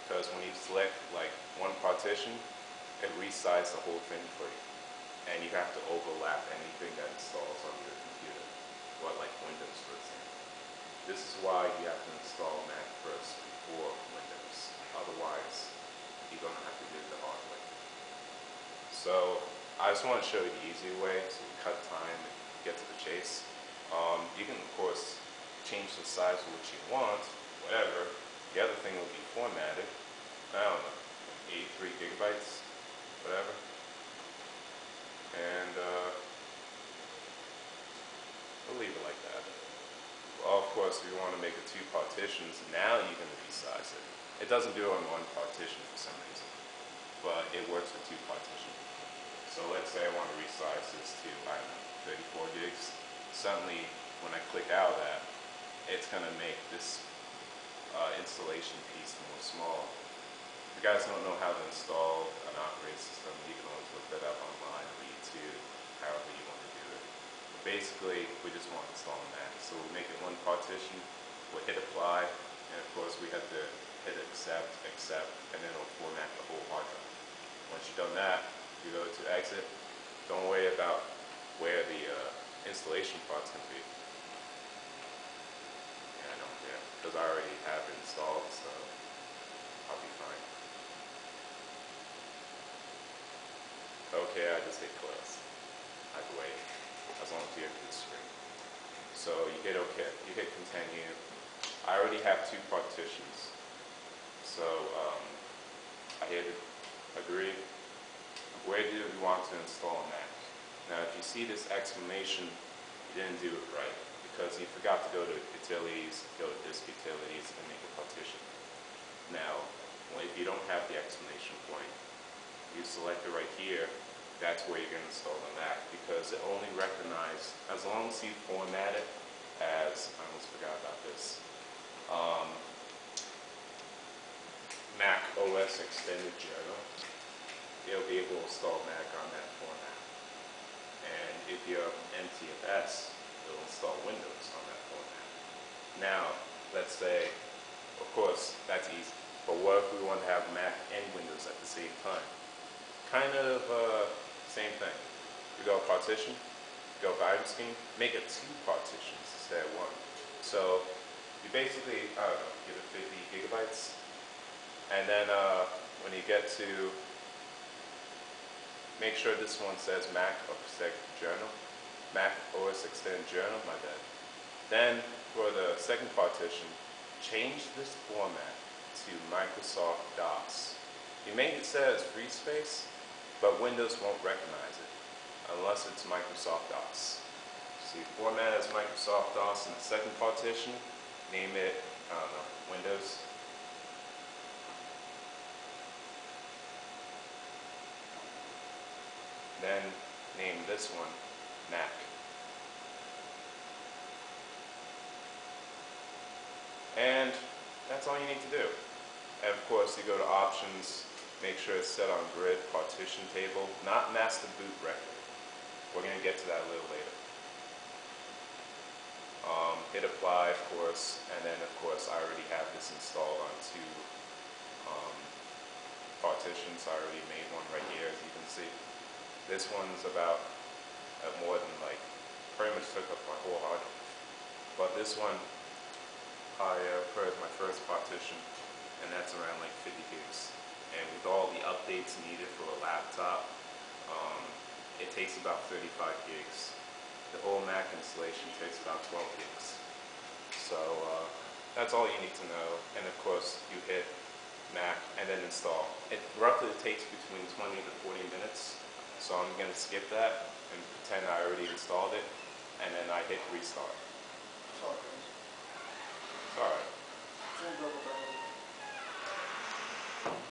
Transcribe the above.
because when you select like one partition, it resizes the whole thing for you, and you have to overlap anything that installs on your computer, or like Windows, for example. This is why you have to install Mac first before Windows. Otherwise, you're going to have to do it the hard way. So I just want to show you the easy way so you cut time and get to the chase. You can, of course, change the size of what you want, whatever. The other thing will be formatted. I don't know, 83 gigabytes, whatever. And we'll leave it like that. Well, of course, if you want to make it two partitions, now you can resize it. It doesn't do it on one partition for some reason, but it works with two partitions. So let's say I want to resize this to, I don't know, 34 gigs. Suddenly, when I click out of that, it's going to make this installation piece more small. If you guys don't know how to install an operating system, you can always look that up online or YouTube, however you want to do it. But basically, we just want to install Mac. So we'll make it one partition, we'll hit apply, and of course we have to hit accept, and then it'll format the whole hard drive. Once you've done that, you go to exit. Don't worry about where the installation part's going to be. Yeah, I don't care, because I already have it installed, so I'll be fine. Okay, I just hit close. I can wait, as long as you hit the screen. So you hit OK, you hit continue. I already have two partitions, so I hit agree. Where do we want to install Mac? Now, if you see this exclamation, you didn't do it right, because you forgot to go to utilities, go to disk utilities, and make a partition. Now, if you don't have the exclamation point, you select it right here, that's where you're going to install the Mac, because it only recognizes, as long as you format it as, I almost forgot about this, Mac OS Extended Journal, you'll be able to install Mac on that format. And if you have NTFS, it'll install Windows on that format. Now, let's say, of course, that's easy, but what if we want to have Mac and Windows at the same time? Kind of same thing. You go partition, go item scheme, make it two partitions instead of one. So you basically, I don't know, give it 50 gigabytes, and then when you get to, make sure this one says Mac OS Journal, Mac OS Extended Journal, my bad. Then for the second partition, change this format to Microsoft Docs. You may say it's free space, but Windows won't recognize it unless it's Microsoft Docs. So you format as Microsoft Docs in the second partition, name it, I don't know, Windows. Then name this one Mac. And that's all you need to do. And of course, you go to options, make sure it's set on grid partition table, not master boot record. We're going to get to that a little later. Hit apply, of course, and then of course I already have this installed on two partitions. I already made one right here, as you can see. This one's about more than pretty much took up my whole hard drive. But this one I put as my first partition, and that's around 50 gigs. And with all the updates needed for a laptop, it takes about 35 gigs. The whole Mac installation takes about 12 gigs. So that's all you need to know. And of course, you hit Mac and then install. It roughly takes between 20 to 40 minutes. So I'm going to skip that and pretend I already installed it, and then I hit restart.